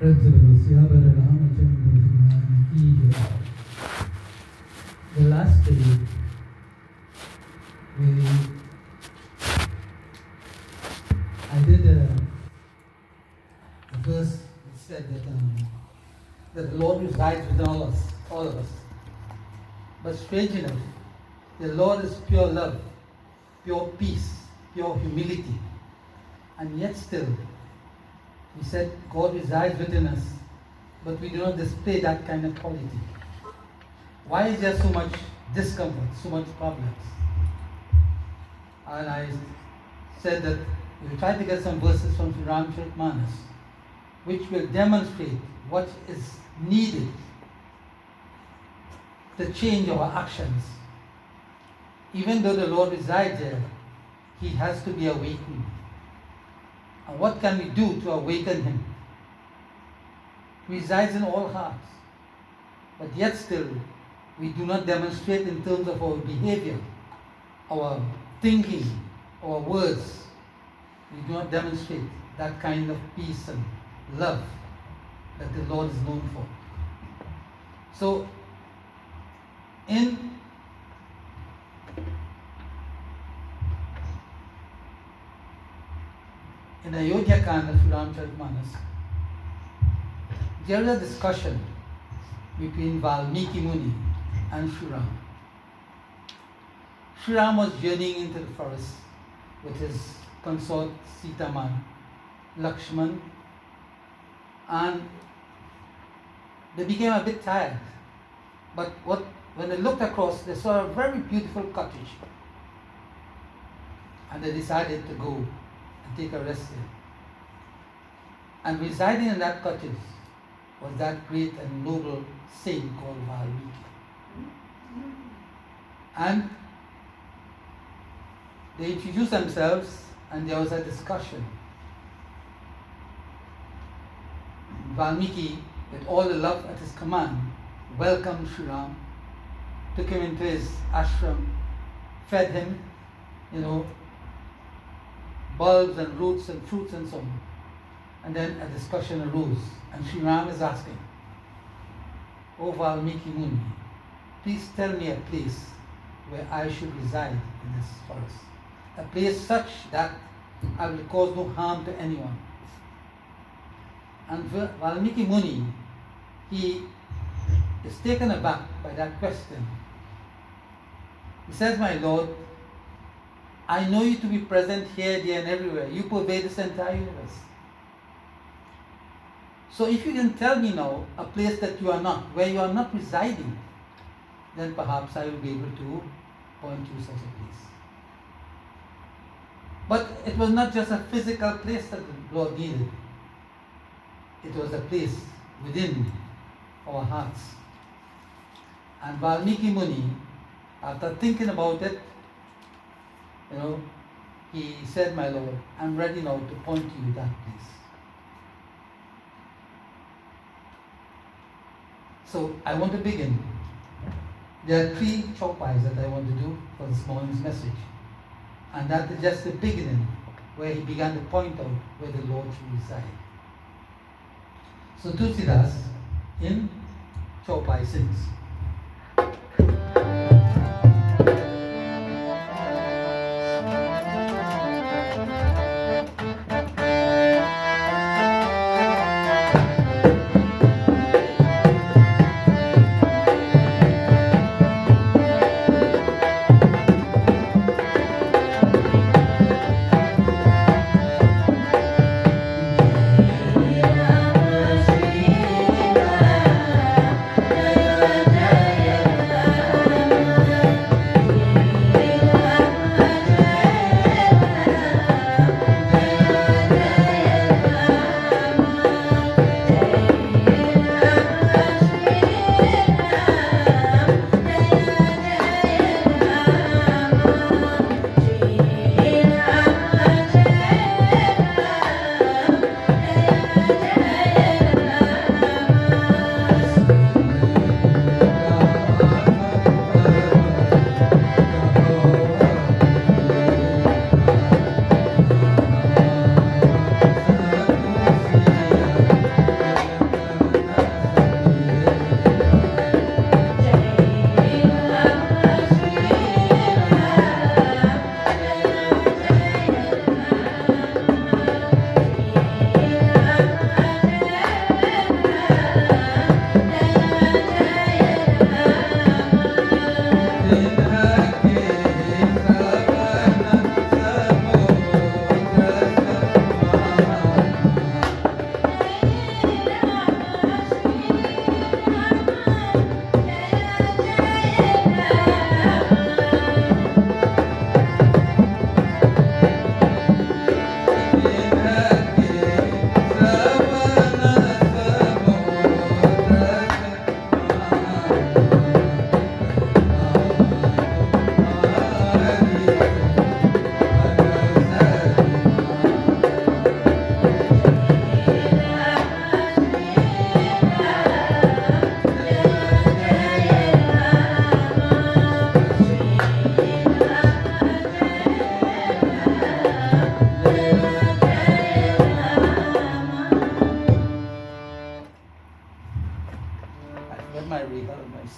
The last day, I did a verse that said that the Lord resides within all of us. But strange enough, the Lord is pure love, pure peace, pure humility. And yet still, he said God resides within us, but we do not display that kind of quality. Why is there so much discomfort, so much problems? And I said that we try to get some verses from Manas, which will demonstrate what is needed to change our actions. Even though the Lord resides there, he has to be awakened. And what can we do to awaken him? He resides in all hearts, but yet still we do not demonstrate in terms of our behavior, our thinking, our words. We do not demonstrate that kind of peace and love that the Lord is known for. So, in Ayodhya Kanda, Sri Manas, there is a discussion between Valmeeki Muni and Sri Ram. Sri Ram was journeying into the forest with his consort Sitaman, Lakshman, and they became a bit tired. But when they looked across, they saw a very beautiful cottage, and they decided to go and take a rest there. And residing in that cottage was that great and noble saint called Valmeeki. And they introduced themselves, and there was a discussion. Valmeeki, with all the love at his command, welcomed Sri Ram, took him into his ashram, fed him, bulbs and roots and fruits and so on. And then a discussion arose, and Sri Ram is asking, "O Valmeeki Muni, please tell me a place where I should reside in this forest. A place such that I will cause no harm to anyone." And Valmeeki Muni, he is taken aback by that question. He says, "My Lord, I know you to be present here, there, and everywhere. You pervade this entire universe. So if you can tell me now a place that you are not, where you are not residing, then perhaps I will be able to point you such a place." But it was not just a physical place that the Lord needed. It was a place within our hearts. And Valmeeki Muni, after thinking about it, he said, "My Lord, I'm ready now to point you that place." So I want to begin. There are 3 chopais that I want to do for this morning's message. And that is just the beginning, where he began to point out where the Lord should reside. So Tulsidas in Chopai sings. Jai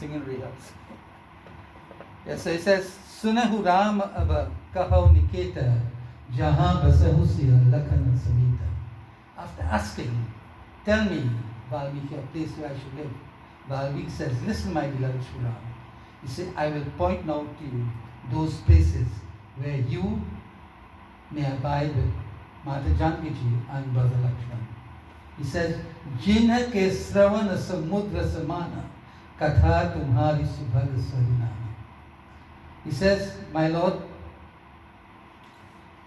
singing rehearsal. Yes, so it says, Sunahu Ram Aba Kahau Niketa Jahan Basahu Siya Lakhana Samita. After asking, tell me, Valmeeki, a place where I should live. Valmeeki says, listen, my beloved Sri Ram. He said, I will point out to you those places where you may abide with Mata Janki ji and Brother Lakshman. He says, Jinha ke sravana samudra samana katha tumhari subhag sarinana. He says, my Lord,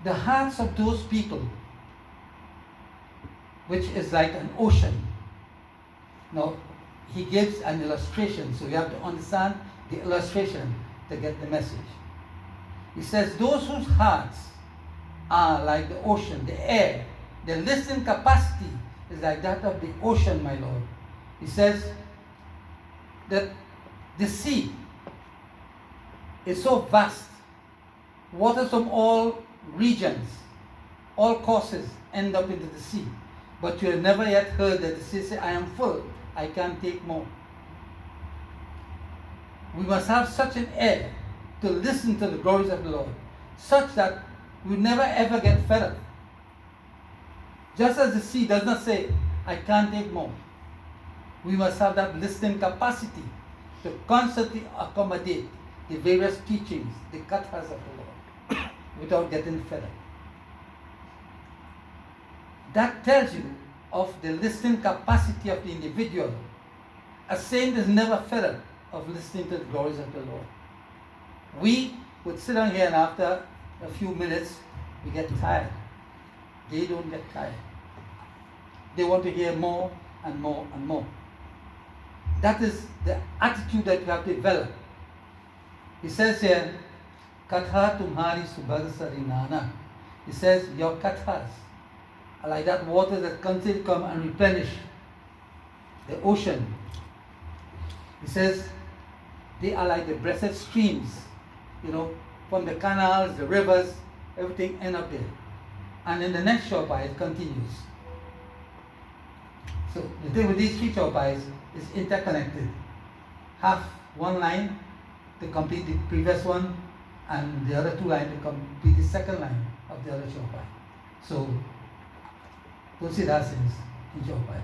the hearts of those people, which is like an ocean. Now, he gives an illustration, so you have to understand the illustration to get the message. He says, those whose hearts are like the ocean, the air, the listening capacity is like that of the ocean, my Lord. He says that the sea is so vast. Waters from all regions, all courses end up into the sea. But you have never yet heard that the sea say, I am full, I can't take more. We must have such an air to listen to the glories of the Lord, such that we never ever get fed up. Just as the sea does not say, I can't take more. We must have that listening capacity to constantly accommodate the various teachings, the kathas of the Lord, without getting fed up. That tells you of the listening capacity of the individual. A saint is never fed up of listening to the glories of the Lord. We would sit down here and after a few minutes, we get tired. They don't get tired. They want to hear more and more and more. That is the attitude that you have to develop. He says here, Katha tumhari subhag sarinana. He says, your kathas are like that water that continues to come and replenish the ocean. He says, they are like the blessed streams, from the canals, the rivers, everything end up there. And in the next chopai, it continues. So the thing with these three chopais is interconnected. Half one line to complete the previous one, and the other two lines to complete the second line of the other chopai. So, Tulsidas is in chopai.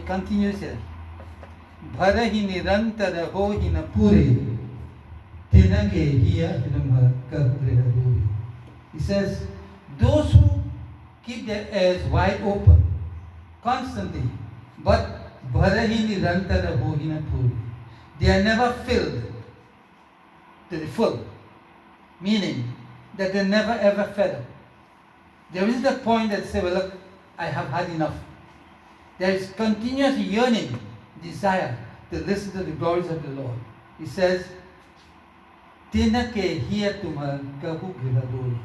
continues here. Bharahi nirantara ho hina puri tinake hiya hinamha kabrihaduri. He says, those who keep their ears wide open constantly, but bharahi nirantara ho hina puri, they are never filled to the full, meaning that they're never ever fed up. There is the point that say, well, look, I have had enough. There is continuous yearning, desire to listen to the glories of the Lord. He says, Tinake hiya tumha kahu grihadori.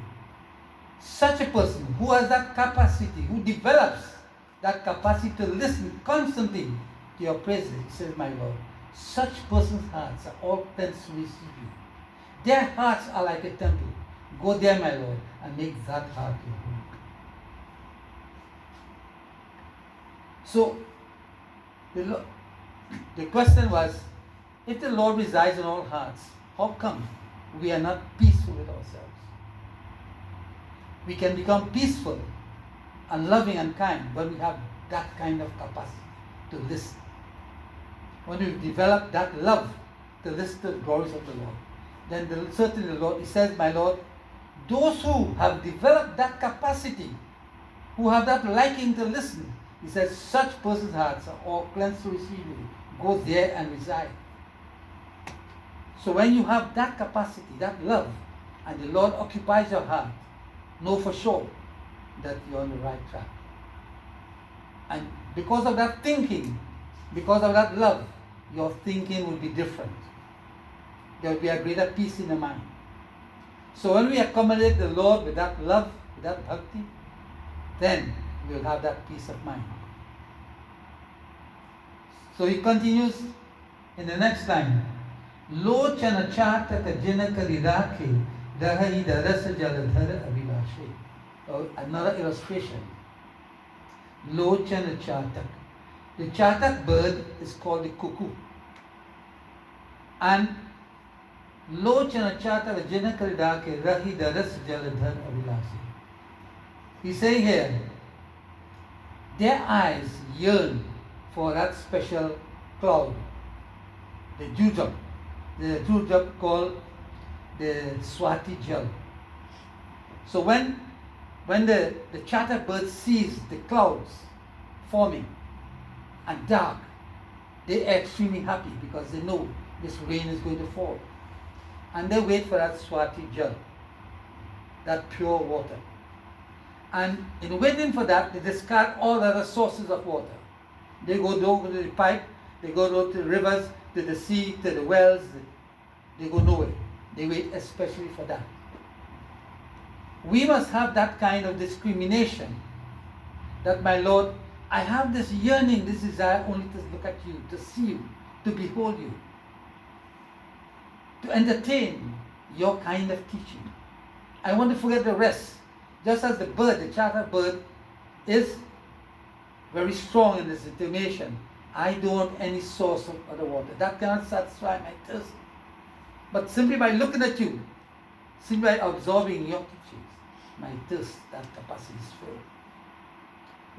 Such a person who has that capacity, who develops that capacity to listen constantly to your praises, he says, my Lord, such persons' hearts are all cleansed to receive you. Their hearts are like a temple. Go there, my Lord, and make that heart your home. So, the question was, if the Lord resides in all hearts, how come we are not peaceful with ourselves? We can become peaceful and loving and kind when we have that kind of capacity to listen. When we develop that love to listen to the glories of the Lord, then certainly the Lord, he says, my Lord, those who have developed that capacity, who have that liking to listen, he says, such persons' hearts are all cleansed to receive you. Go there and reside. So when you have that capacity, that love, and the Lord occupies your heart, know for sure that you're on the right track. And because of that thinking, because of that love, your thinking will be different. There will be a greater peace in the mind. So when we accommodate the Lord with that love, with that bhakti, then we will have that peace of mind. So he continues in the next line. Lochana chataka janaka rirake rahi darasa jaladhara avilashe. Or another illustration. Lochana chatak. The chatak bird is called the cuckoo. And Lochana chataka janaka rirake rahi darasa jaladhara avilashe. He's saying here, their eyes yearn for that special cloud, the jujub. The jujub called the Swati Jal. So when the chatter bird sees the clouds forming and dark, they are extremely happy because they know this rain is going to fall. And they wait for that Swati Jal, that pure water. And in waiting for that, they discard all other sources of water. They go down to the pipe, they go down to the rivers, to the sea, to the wells. They go nowhere. They wait especially for that. We must have that kind of discrimination. That, my Lord, I have this yearning, this desire only to look at you, to see you, to behold you, to entertain your kind of teaching. I want to forget the rest. Just as the bird, the charter bird, is very strong in this determination. I don't want any source of other water. That cannot satisfy my thirst. But simply by looking at you, simply by absorbing your teachings, my thirst, that capacity is filled.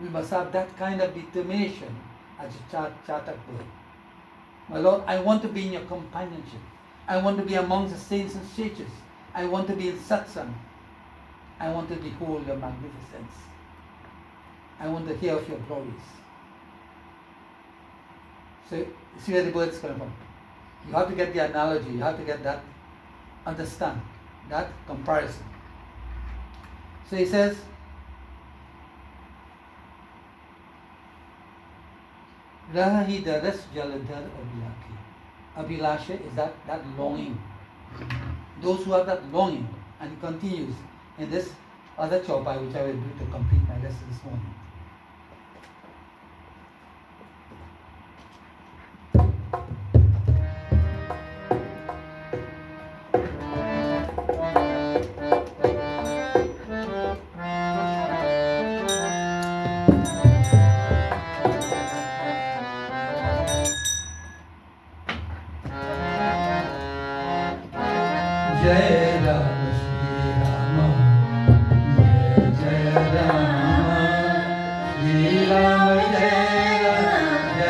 We must have that kind of determination as a charter bird. My Lord, I want to be in your companionship. I want to be among the saints and sages. I want to be in satsang. I want to behold your magnificence. I want to hear of your glories. So, see where the bird is coming from. You have to get the analogy, you have to get that, understand, that comparison. So he says, Rahi daras jaladhar abhilaki. Abhilasha is that longing. Those who have that longing, and he continues in this other chopai which I will do to complete my lesson this morning. Jai Ram Shri Rama, Jai Jai Rama, Shri Rama Jai Rama,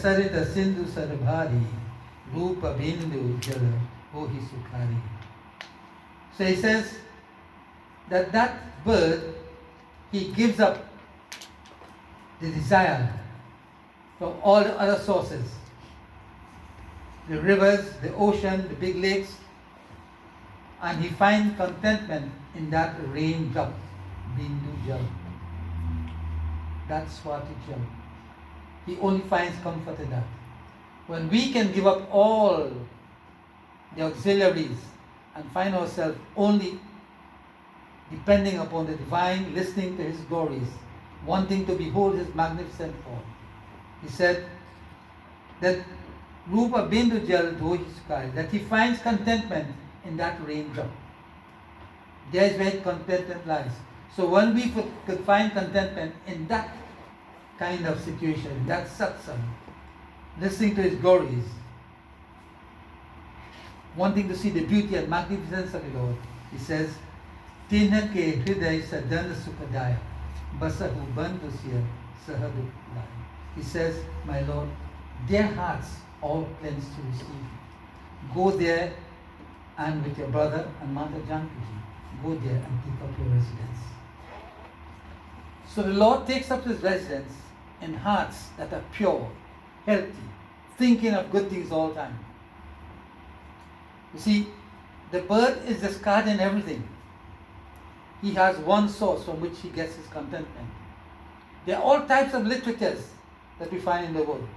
Sarita Sindhu Sarabhari, Rupa Bindu Jala Ohi Sukhari. So he says that bird, he gives up the desire from all the other sources, the rivers, the ocean, the big lakes, and he finds contentment in that raindrop, Bindu Jal. That's Swati Jal. He only finds comfort in that. When we can give up all the auxiliaries and find ourselves only depending upon the divine, listening to his glories, wanting to behold his magnificent form. He said that Rupa Bindu Jal Dhohi Sky, that he finds contentment in that raindrop. There is where contentment lies. So when we could find contentment in that kind of situation, that satsang, listening to his glories, wanting to see the beauty and magnificence of the Lord, he says, Tinha ke hriday sadan sukadaya, basahu bandusya sahadu lai. He says, my Lord, their hearts all cleanse to receive you. Go there and with your brother and Mother Janki, go there and take up your residence. So the Lord takes up his residence in hearts that are pure, healthy, thinking of good things all the time. You see, the bird is discarding everything. He has one source from which he gets his contentment. There are all types of literatures that we find in the world.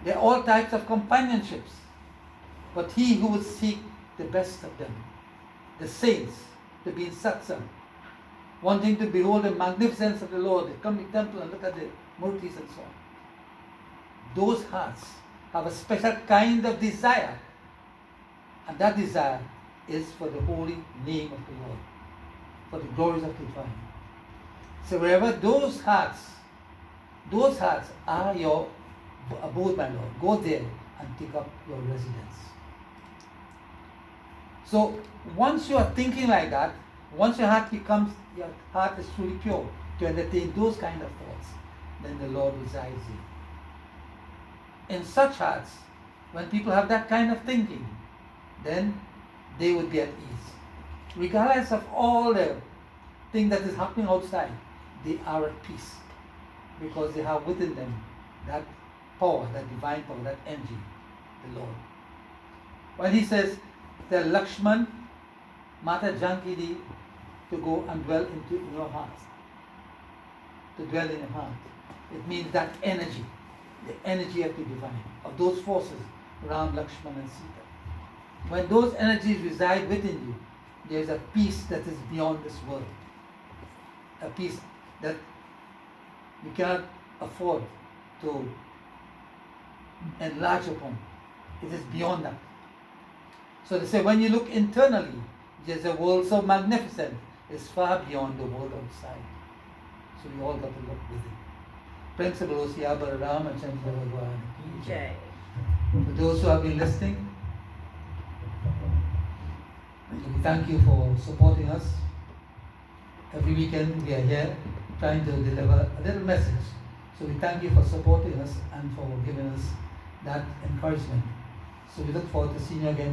There are all types of companionships. But he who would seek the best of them, the saints, to be in satsang, wanting to behold the magnificence of the Lord, they come to the temple and look at the murtis and so on. Those hearts have a special kind of desire. And that desire is for the holy name of the Lord, for the glories of the divine. So wherever those hearts are your abode, my Lord, go there and take up your residence. So once you are thinking like that, once your heart is truly pure to entertain those kind of thoughts, then the Lord resides in. In such hearts, when people have that kind of thinking, then they would be at ease. Regardless of all the thing that is happening outside, they are at peace because they have within them that power, that divine power, that energy, the Lord. When he says, tell Lakshman, Mata Jankidi, to go and dwell in your heart, to dwell in your heart, it means that energy, the energy of the divine, of those forces around Lakshman and Sita. When those energies reside within you, there is a peace that is beyond this world. A peace that you cannot afford to enlarge upon. It is beyond that. So they say when you look internally, there's a world so magnificent, it's far beyond the world outside. So we all got to look within. Principal Osya Balaram and Chandra Bhagwan. For those who have been listening, we thank you for supporting us. Every weekend we are here trying to deliver a little message. So we thank you for supporting us and for giving us that encouragement. So we look forward to seeing you again next